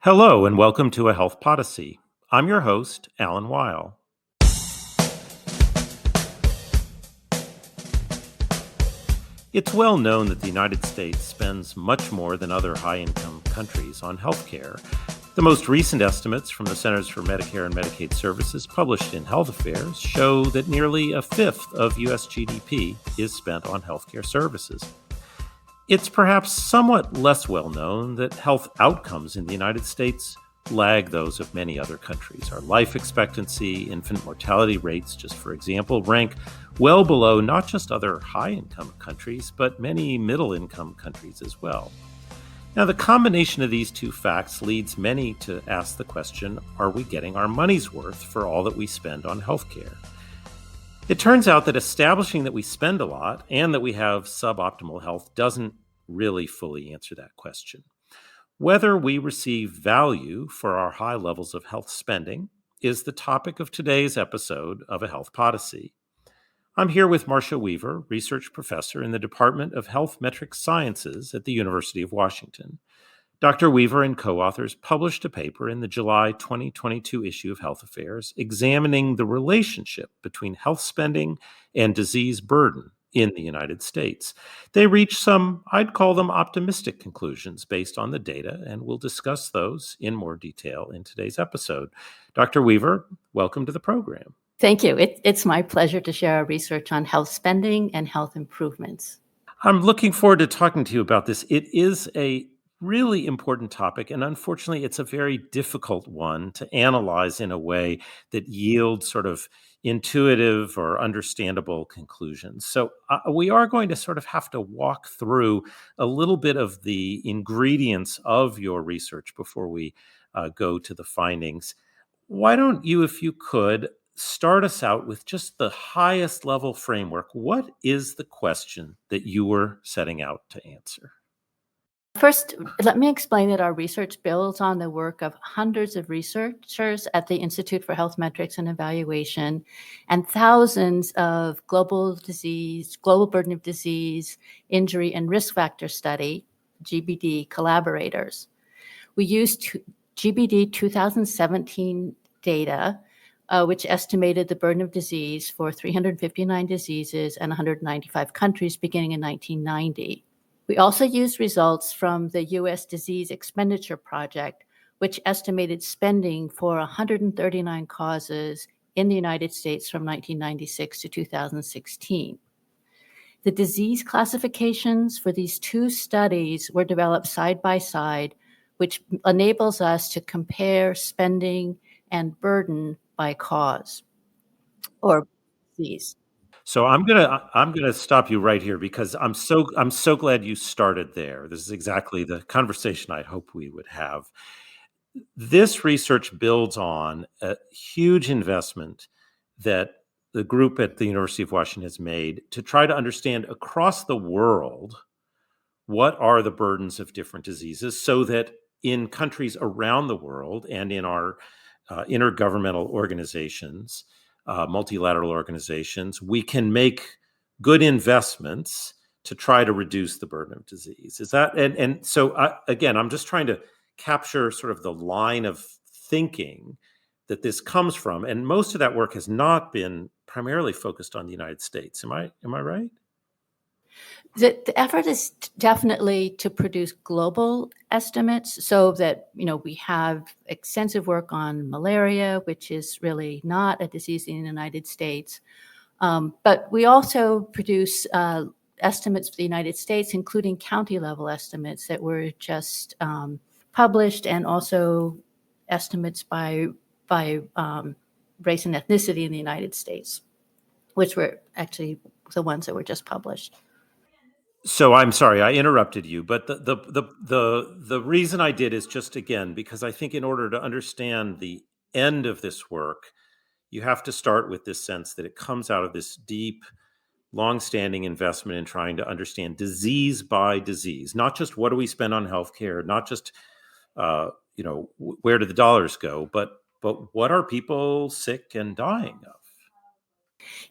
Hello, and welcome to a Health Podyssey. I'm your host, Alan Weil. It's well known that the United States spends much more than other high-income countries on healthcare. The most recent estimates from the Centers for Medicare and Medicaid Services published in Health Affairs show that nearly a fifth of U.S. GDP is spent on healthcare services. It's perhaps somewhat less well known that health outcomes in the United States lag those of many other countries. Our life expectancy, infant mortality rates, just for example, rank well below not just other high-income countries, but many middle-income countries as well. Now, the combination of these two facts leads many to ask the question, are we getting our money's worth for all that we spend on healthcare? It turns out that establishing that we spend a lot and that we have suboptimal health doesn't really fully answer that question. Whether we receive value for our high levels of health spending is the topic of today's episode of A Health Podyssey. I'm here with Marcia Weaver, research professor in the Department of Health Metric Sciences at the University of Washington. Dr. Weaver and co-authors published a paper in the July 2022 issue of Health Affairs examining the relationship between health spending and disease burden in the United States. They reached some, I'd call them optimistic conclusions based on the data, and we'll discuss those in more detail in today's episode. Dr. Weaver, welcome to the program. Thank you. It's my pleasure to share our research on health spending and health improvements. I'm looking forward to talking to you about this. It is a really important topic, and unfortunately, it's a very difficult one to analyze in a way that yields sort of intuitive or understandable conclusions. So we are going to sort of have to walk through a little bit of the ingredients of your research before we go to the findings. Why don't you, if you could, start us out with just the highest level framework? What is the question that you were setting out to answer? First, let me explain that our research builds on the work of hundreds of researchers at the Institute for Health Metrics and Evaluation and thousands of global burden of disease, injury, and risk factor study, GBD collaborators. We used GBD 2017 data, which estimated the burden of disease for 359 diseases and 195 countries beginning in 1990. We also used results from the U.S. Disease Expenditure Project, which estimated spending for 139 causes in the United States from 1996 to 2016. The disease classifications for these two studies were developed side by side, which enables us to compare spending and burden by cause or disease. So I'm gonna stop you right here because I'm so glad you started there. This is exactly the conversation I hope we would have. This research builds on a huge investment that the group at the University of Washington has made to try to understand across the world what are the burdens of different diseases so that in countries around the world and in our intergovernmental organizations, multilateral organizations, we can make good investments to try to reduce the burden of disease. Is that, and so again, I'm just trying to capture sort of the line of thinking that this comes from. And most of that work has not been primarily focused on the United States. Am I right? The effort is definitely to produce global estimates so that, we have extensive work on malaria, which is really not a disease in the United States. But we also produce estimates for the United States, including county level estimates that were just published, and also estimates by race and ethnicity in the United States, which were actually the ones that were just published. So I'm sorry, I interrupted you, but the reason I did is just, again, because I think in order to understand the end of this work, you have to start with this sense that it comes out of this deep, longstanding investment in trying to understand disease by disease, not just what do we spend on healthcare, not just where do the dollars go, but what are people sick and dying of?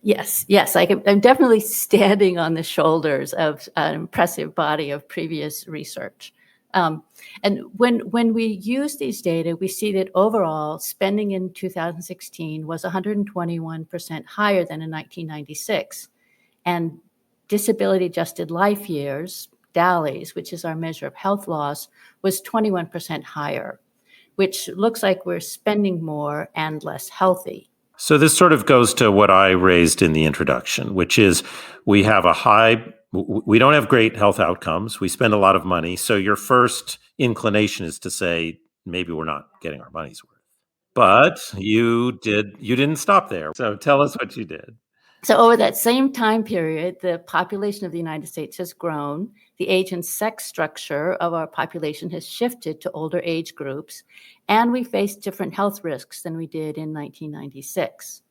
Yes, I'm definitely standing on the shoulders of an impressive body of previous research. And when we use these data, we see that overall spending in 2016 was 121% higher than in 1996. And disability adjusted life years, DALYs, which is our measure of health loss, was 21% higher, which looks like we're spending more and less healthy. So this sort of goes to what I raised in the introduction, which is we don't have great health outcomes. We spend a lot of money. So your first inclination is to say, maybe we're not getting our money's worth. But you didn't stop there. So tell us what you did. So over that same time period, the population of the United States has grown. The age and sex structure of our population has shifted to older age groups, and we face different health risks than we did in 1996.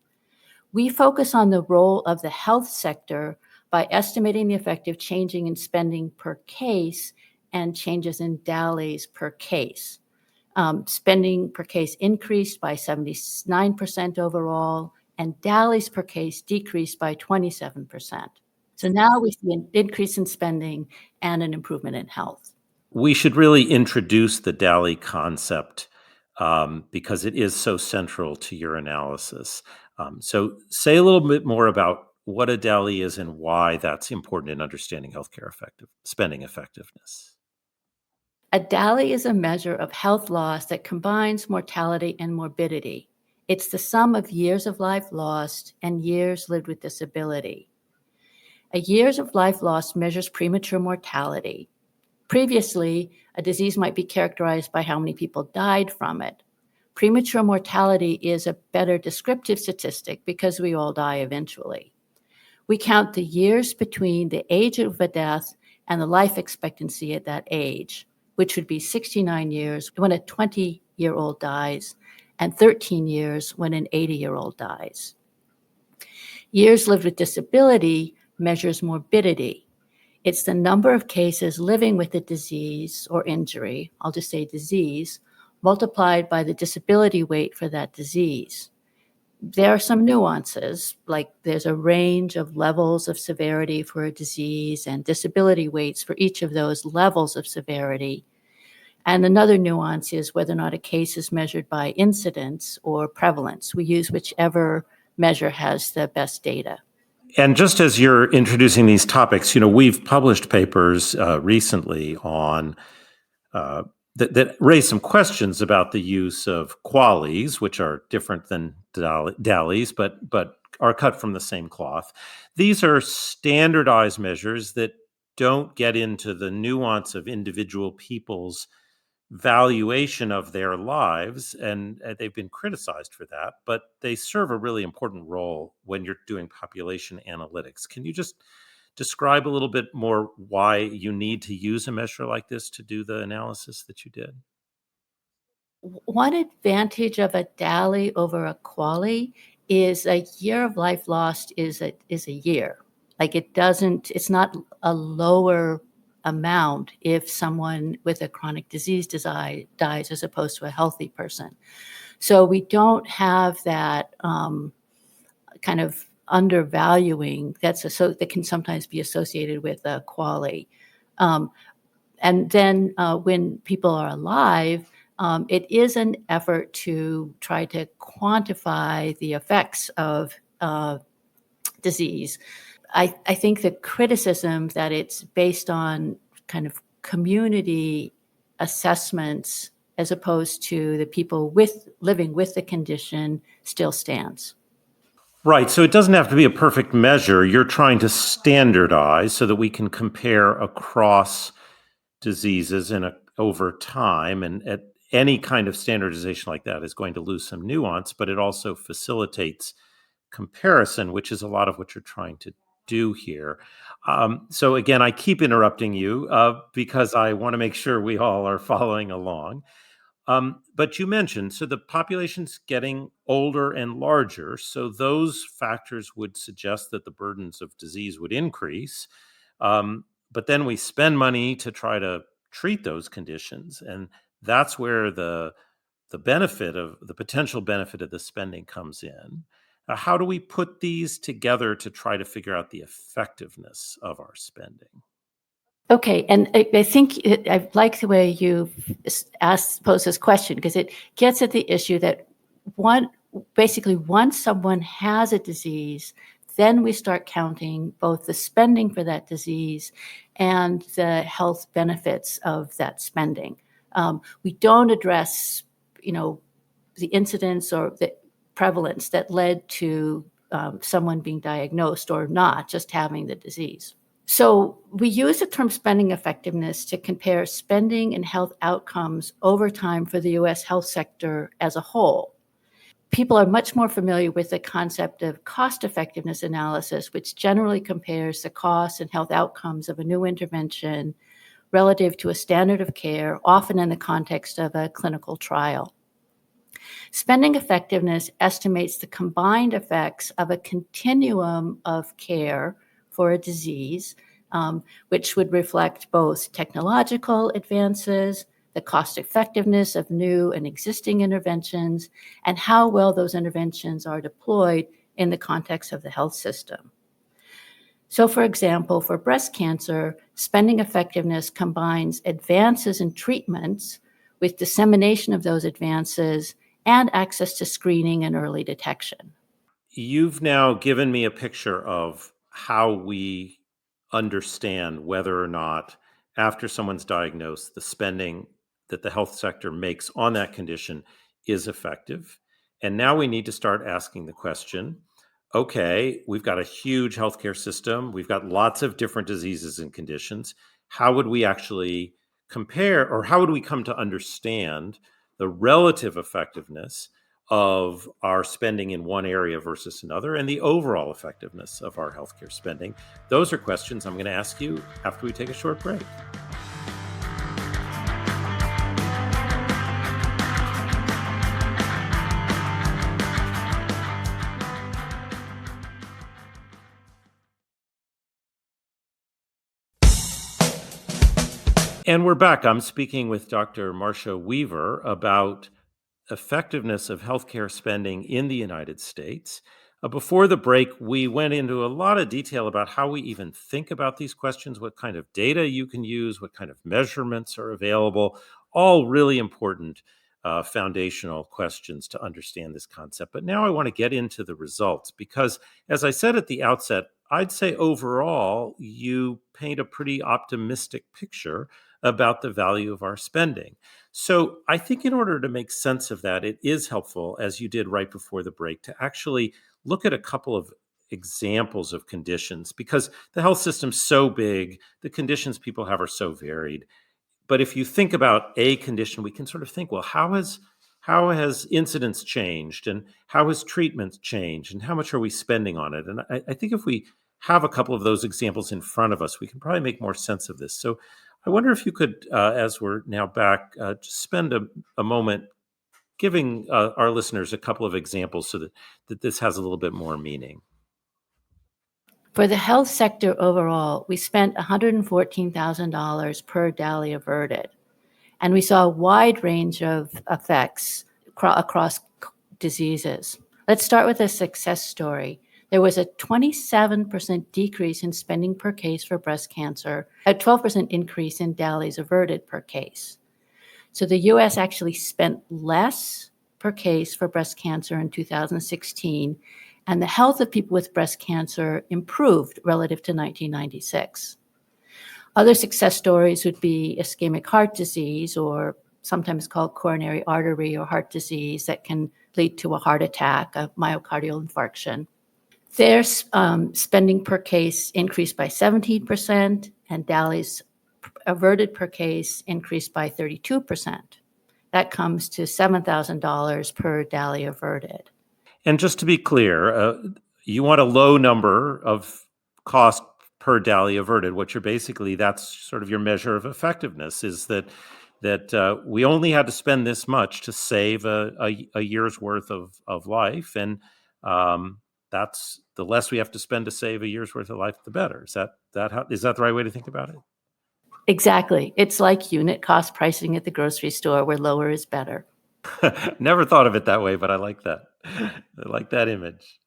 We focus on the role of the health sector by estimating the effect of changing in spending per case and changes in DALYs per case. Spending per case increased by 79% overall, and DALYs per case decreased by 27%. So now we see an increase in spending and an improvement in health. We should really introduce the DALY concept because it is so central to your analysis. So say a little bit more about what a DALY is and why that's important in understanding healthcare spending effectiveness. A DALY is a measure of health loss that combines mortality and morbidity. It's the sum of years of life lost and years lived with disability. A years of life lost measures premature mortality. Previously, a disease might be characterized by how many people died from it. Premature mortality is a better descriptive statistic because we all die eventually. We count the years between the age of a death and the life expectancy at that age, which would be 69 years when a 20-year-old dies and 13 years when an 80-year-old dies. Years lived with disability measures morbidity. It's the number of cases living with a disease or injury, I'll just say disease, multiplied by the disability weight for that disease. There are some nuances, like there's a range of levels of severity for a disease and disability weights for each of those levels of severity. And another nuance is whether or not a case is measured by incidence or prevalence. We use whichever measure has the best data. And just as you're introducing these topics, we've published papers recently on that raise some questions about the use of QALYs, which are different than DALYs, but are cut from the same cloth. These are standardized measures that don't get into the nuance of individual people's valuation of their lives, and they've been criticized for that, but they serve a really important role when you're doing population analytics. Can you just describe a little bit more why you need to use a measure like this to do the analysis that you did? One advantage of a DALY over a QALY is a year of life lost is a year. Like it's not a lower amount if someone with a chronic disease dies as opposed to a healthy person. So we don't have that kind of undervaluing that can sometimes be associated with a QALY. And then when people are alive, it is an effort to try to quantify the effects of disease. I think the criticism that it's based on kind of community assessments as opposed to the people living with the condition still stands. Right. So it doesn't have to be a perfect measure. You're trying to standardize so that we can compare across diseases and over time. And at any kind of standardization like that is going to lose some nuance, but it also facilitates comparison, which is a lot of what you're trying to do here. So again, I keep interrupting you because I want to make sure we all are following along. But you mentioned, so the population's getting older and larger, so those factors would suggest that the burdens of disease would increase. But then we spend money to try to treat those conditions, and that's where the potential benefit of the spending comes in. How do we put these together to try to figure out the effectiveness of our spending? Okay, and I think I like the way you posed this question, because it gets at the issue that basically once someone has a disease, then we start counting both the spending for that disease and the health benefits of that spending. We don't address, the incidence or the prevalence that led to someone being diagnosed or not, just having the disease. So we use the term spending effectiveness to compare spending and health outcomes over time for the US health sector as a whole. People are much more familiar with the concept of cost effectiveness analysis, which generally compares the costs and health outcomes of a new intervention relative to a standard of care, often in the context of a clinical trial. Spending effectiveness estimates the combined effects of a continuum of care for a disease, which would reflect both technological advances, the cost effectiveness of new and existing interventions, and how well those interventions are deployed in the context of the health system. So, for example, for breast cancer, spending effectiveness combines advances in treatments with dissemination of those advances and access to screening and early detection. You've now given me a picture of how we understand whether or not, after someone's diagnosed, the spending that the health sector makes on that condition is effective. And now we need to start asking the question, okay, we've got a huge healthcare system, we've got lots of different diseases and conditions. How would we actually compare, or how would we come to understand the relative effectiveness of our spending in one area versus another, and the overall effectiveness of our healthcare spending? Those are questions I'm going to ask you after we take a short break. And we're back. I'm speaking with Dr. Marcia Weaver about effectiveness of healthcare spending in the United States. Before the break, we went into a lot of detail about how we even think about these questions, what kind of data you can use, what kind of measurements are available, all really important foundational questions to understand this concept. But now I want to get into the results because, as I said at the outset, I'd say overall you paint a pretty optimistic picture about the value of our spending. So I think in order to make sense of that, it is helpful, as you did right before the break, to actually look at a couple of examples of conditions because the health system's so big, the conditions people have are so varied. But if you think about a condition, we can sort of think, well, how has incidence changed, and how has treatment changed, and how much are we spending on it? And I think if we have a couple of those examples in front of us, we can probably make more sense of this. So I wonder if you could, as we're now back, just spend a moment giving our listeners a couple of examples so that this has a little bit more meaning. For the health sector overall, we spent $114,000 per DALY averted, and we saw a wide range of effects across diseases. Let's start with a success story. There was a 27% decrease in spending per case for breast cancer, a 12% increase in DALYs averted per case. So the US actually spent less per case for breast cancer in 2016, and the health of people with breast cancer improved relative to 1996. Other success stories would be ischemic heart disease, or sometimes called coronary artery or heart disease, that can lead to a heart attack, a myocardial infarction. Their spending per case increased by 17%, and DALYs averted per case increased by 32%. That comes to $7,000 per DALY averted. And just to be clear, you want a low number of cost per DALY averted. What you're basically, that's sort of your measure of effectiveness, is that we only had to spend this much to save a year's worth of life, and that's the less we have to spend to save a year's worth of life, the better. Is that the right way to think about it? Exactly. It's like unit cost pricing at the grocery store, where lower is better. Never thought of it that way, but I like that. I like that image.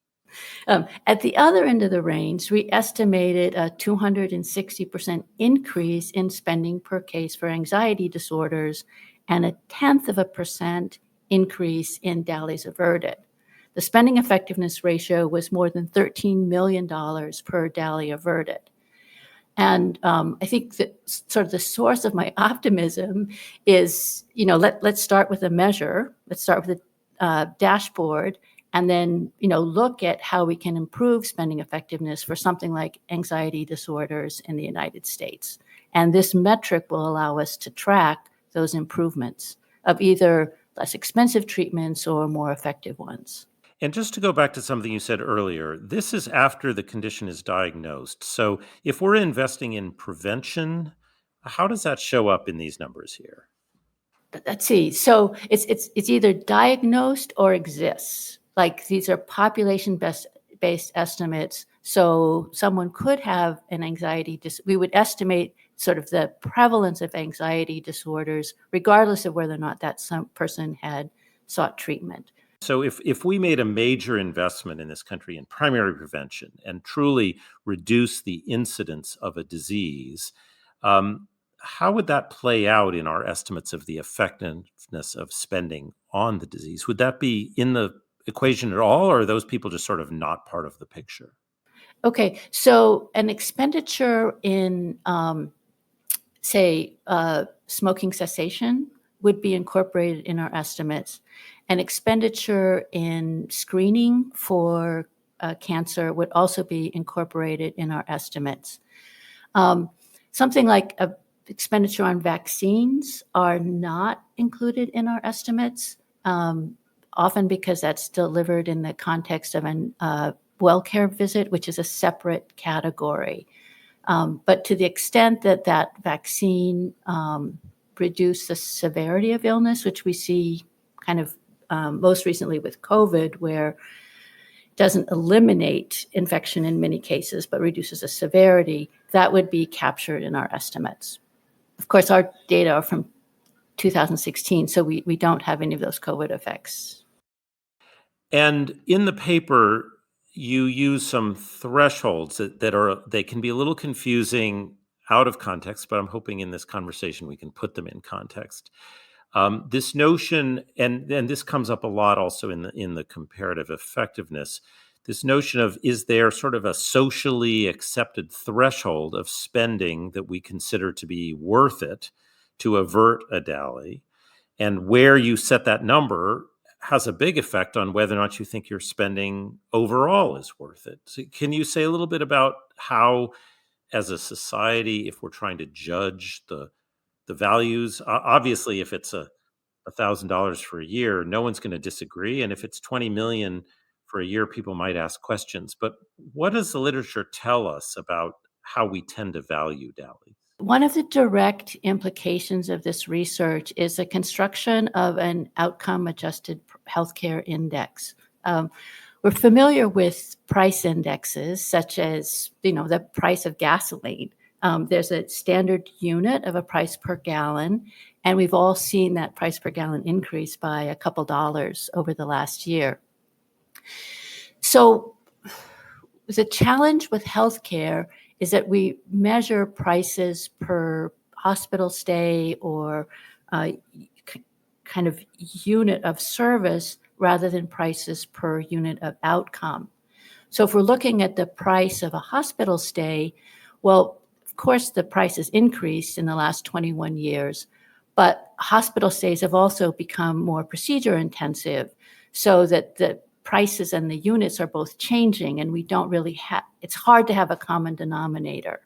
At the other end of the range, we estimated a 260% increase in spending per case for anxiety disorders and a 0.1% increase in DALYs averted. The spending effectiveness ratio was more than $13 million per DALY averted. And I think that sort of the source of my optimism is, let's start with a measure. Let's start with a dashboard, and then, look at how we can improve spending effectiveness for something like anxiety disorders in the United States. And this metric will allow us to track those improvements of either less expensive treatments or more effective ones. And just to go back to something you said earlier, this is after the condition is diagnosed. So if we're investing in prevention, how does that show up in these numbers here? Let's see. So it's either diagnosed or exists. Like, these are population-based estimates. So someone could have an anxiety we would estimate sort of the prevalence of anxiety disorders, regardless of whether or not that some person had sought treatment. So if we made a major investment in this country in primary prevention and truly reduce the incidence of a disease, how would that play out in our estimates of the effectiveness of spending on the disease? Would that be in the equation at all, or are those people just sort of not part of the picture? Okay, so an expenditure in, say, smoking cessation would be incorporated in our estimates. An expenditure in screening for cancer would also be incorporated in our estimates. Something like a expenditure on vaccines are not included in our estimates, often because that's delivered in the context of an well care visit, which is a separate category. But to the extent that that vaccine reduce the severity of illness, which we see kind of most recently with COVID, where it doesn't eliminate infection in many cases, but reduces the severity, that would be captured in our estimates. Of course, our data are from 2016, so we don't have any of those COVID effects. And in the paper, you use some thresholds they can be a little confusing out of context, but I'm hoping in this conversation we can put them in context. This notion, and this comes up a lot also in the comparative effectiveness, this notion of, is there sort of a socially accepted threshold of spending that we consider to be worth it to avert a DALY? And where you set that number has a big effect on whether or not you think your spending overall is worth it. So can you say a little bit about how, as a society, if we're trying to judge the values, obviously if it's $1,000 for a year, no one's going to disagree. And if it's 20 million for a year, people might ask questions. But what does the literature tell us about how we tend to value DALYs? One of the direct implications of this research is the construction of an outcome-adjusted healthcare index. We're familiar with price indexes, such as, the price of gasoline. There's a standard unit of a price per gallon, and we've all seen that price per gallon increase by a couple dollars over the last year. So the challenge with healthcare is that we measure prices per hospital stay or kind of unit of service rather than prices per unit of outcome. So if we're looking at the price of a hospital stay, well, of course, the price has increased in the last 21 years, but hospital stays have also become more procedure intensive, so that the prices and the units are both changing, and we don't really it's hard to have a common denominator.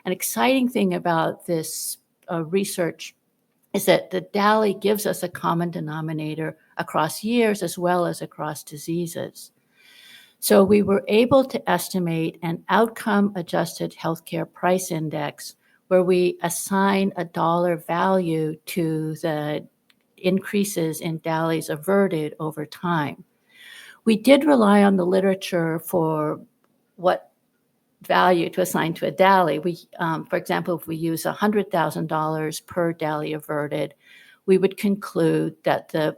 An exciting thing about this research is that the DALY gives us a common denominator across years as well as across diseases. So we were able to estimate an outcome-adjusted healthcare price index where we assign a dollar value to the increases in DALYs averted over time. We did rely on the literature for what value to assign to a DALY. For example, if we use $100,000 per DALY averted, we would conclude that the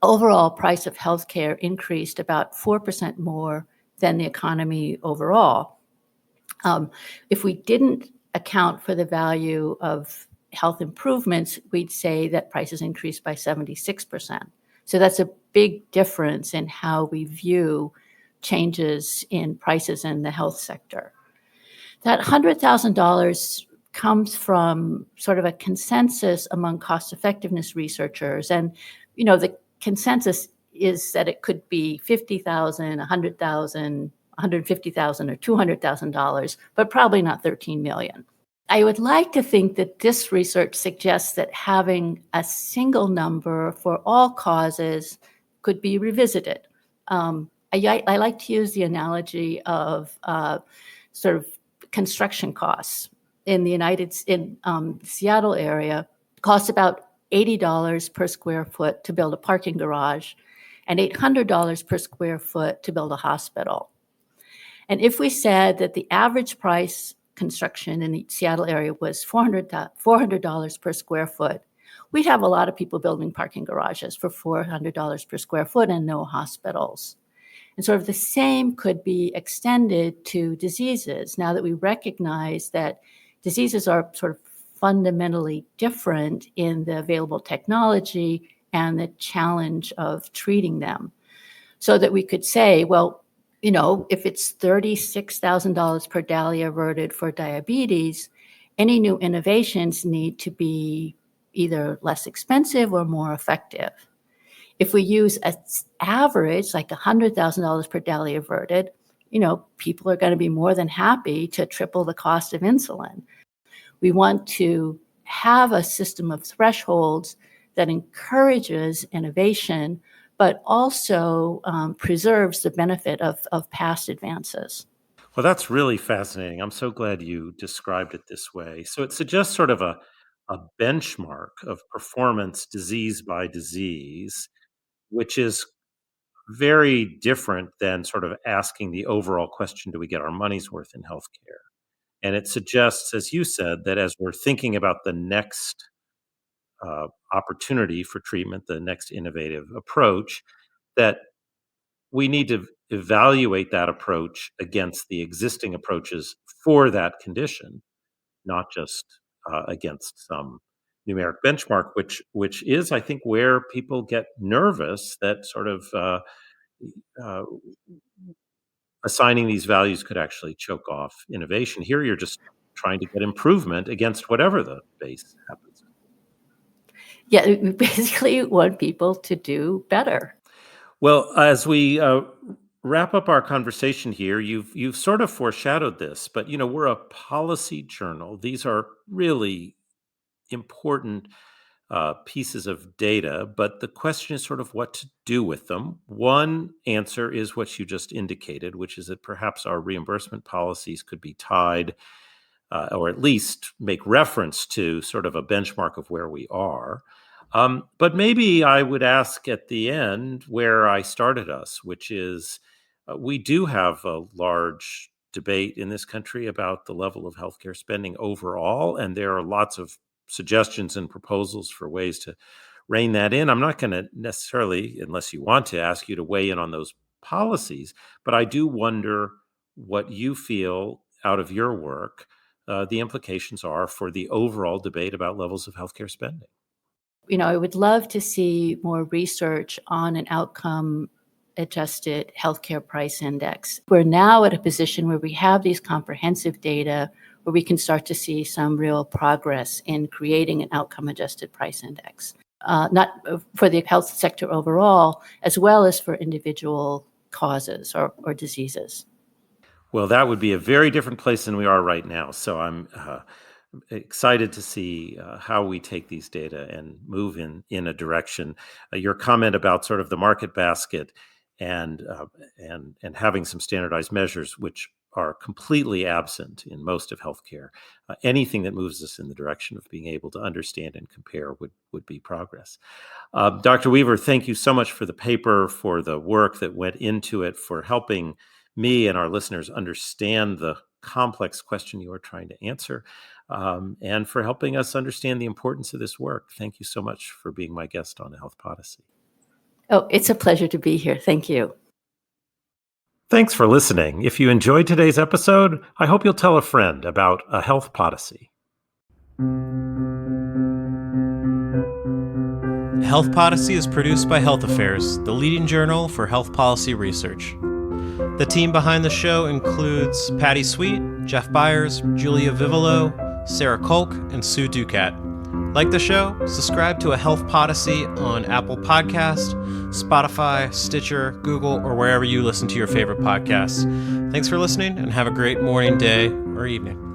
overall price of healthcare increased about 4% more than the economy overall. If we didn't account for the value of health improvements, we'd say that prices increased by 76%. So that's a big difference in how we view changes in prices in the health sector. That $100,000 comes from sort of a consensus among cost effectiveness researchers. And, the consensus is that it could be $50,000, $100,000, $150,000, or $200,000, but probably not $13 million. I would like to think that this research suggests that having a single number for all causes could be revisited. I like to use the analogy of sort of construction costs in the Seattle area. Costs about $80 per square foot to build a parking garage and $800 per square foot to build a hospital. And if we said that the average price construction in the Seattle area was $400 per square foot, we'd have a lot of people building parking garages for $400 per square foot and no hospitals. And sort of the same could be extended to diseases now that we recognize that diseases are sort of fundamentally different in the available technology and the challenge of treating them. So that we could say, well, if it's $36,000 per DALY averted for diabetes, any new innovations need to be either less expensive or more effective. If we use an average, like $100,000 per DALY averted, people are going to be more than happy to triple the cost of insulin. We want to have a system of thresholds that encourages innovation, but also preserves the benefit of past advances. Well, that's really fascinating. I'm so glad you described it this way. So it suggests sort of a benchmark of performance disease by disease, which is very different than sort of asking the overall question, do we get our money's worth in healthcare? And it suggests, as you said, that as we're thinking about the next opportunity for treatment, the next innovative approach, that we need to evaluate that approach against the existing approaches for that condition, not just against some numeric benchmark, which is, I think, where people get nervous that sort of uh, assigning these values could actually choke off innovation. Here, you're just trying to get improvement against whatever the base happens. Yeah, we basically want people to do better. Well, as we wrap up our conversation here, you've sort of foreshadowed this, but we're a policy journal. These are really important pieces of data, but the question is sort of what to do with them. One answer is what you just indicated, which is that perhaps our reimbursement policies could be tied, or at least make reference to sort of a benchmark of where we are. But maybe I would ask at the end where I started us, which is we do have a large debate in this country about the level of healthcare spending overall, and there are lots of suggestions and proposals for ways to rein that in. I'm not going to necessarily, unless you want to, ask you to weigh in on those policies, but I do wonder what you feel out of your work the implications are for the overall debate about levels of healthcare spending. I would love to see more research on an outcome adjusted healthcare price index. We're now at a position where we have these comprehensive data where we can start to see some real progress in creating an outcome adjusted price index, not for the health sector overall, as well as for individual causes or diseases. Well, that would be a very different place than we are right now. So I'm excited to see how we take these data and move in a direction. Your comment about sort of the market basket and having some standardized measures, which are completely absent in most of healthcare. Anything that moves us in the direction of being able to understand and compare would be progress. Dr. Weaver, thank you so much for the paper, for the work that went into it, for helping me and our listeners understand the complex question you are trying to answer, and for helping us understand the importance of this work. Thank you so much for being my guest on Health Podyssey. Oh, it's a pleasure to be here. Thank you. Thanks for listening. If you enjoyed today's episode, I hope you'll tell a friend about a Health Podyssey. Health Podyssey is produced by Health Affairs, the leading journal for health policy research. The team behind the show includes Patty Sweet, Jeff Byers, Julia Vivolo, Sarah Kolk, and Sue Ducat. Like the show? Subscribe to a Health Podyssey on Apple Podcast, Spotify, Stitcher, Google, or wherever you listen to your favorite podcasts. Thanks for listening, and have a great morning, day, or evening.